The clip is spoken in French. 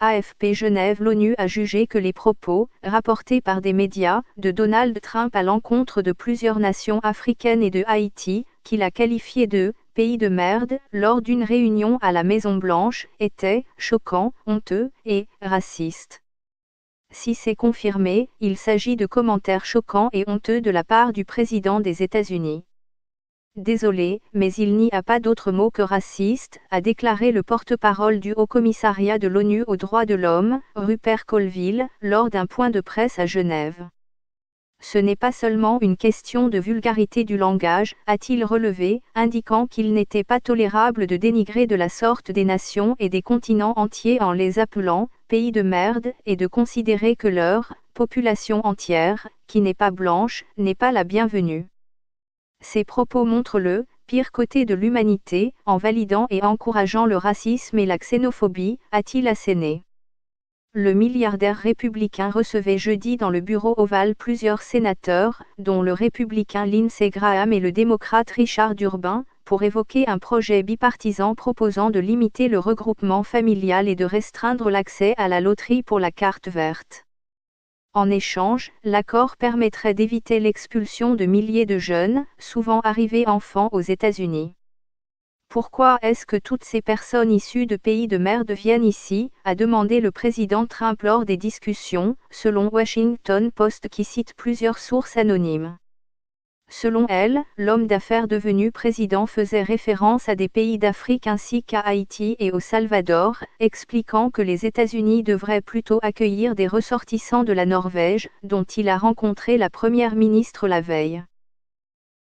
AFP Genève. L'ONU a jugé que les propos, rapportés par des médias, de Donald Trump à l'encontre de plusieurs nations africaines et de Haïti, qu'il a qualifié de « pays de merde » lors d'une réunion à la Maison-Blanche, étaient « choquants, honteux et racistes ». Si c'est confirmé, il s'agit de commentaires choquants et honteux de la part du président des États-Unis. Désolé, mais il n'y a pas d'autre mot que raciste, a déclaré le porte-parole du Haut-Commissariat de l'ONU aux droits de l'homme, Rupert Colville, lors d'un point de presse à Genève. Ce n'est pas seulement une question de vulgarité du langage, a-t-il relevé, indiquant qu'il n'était pas tolérable de dénigrer de la sorte des nations et des continents entiers en les appelant « pays de merde » et de considérer que leur « population entière, qui n'est pas blanche, n'est pas la bienvenue ». Ces propos montrent le pire côté de l'humanité, en validant et encourageant le racisme et la xénophobie, a-t-il asséné. Le milliardaire républicain recevait jeudi dans le bureau ovale plusieurs sénateurs, dont le républicain Lindsey Graham et le démocrate Richard Durbin, pour évoquer un projet bipartisan proposant de limiter le regroupement familial et de restreindre l'accès à la loterie pour la carte verte. En échange, l'accord permettrait d'éviter l'expulsion de milliers de jeunes, souvent arrivés enfants aux États-Unis. Pourquoi est-ce que toutes ces personnes issues de pays de merde viennent ici, a demandé le président Trump lors des discussions, selon Washington Post qui cite plusieurs sources anonymes. Selon elle, l'homme d'affaires devenu président faisait référence à des pays d'Afrique ainsi qu'à Haïti et au Salvador, expliquant que les États-Unis devraient plutôt accueillir des ressortissants de la Norvège, dont il a rencontré la première ministre la veille.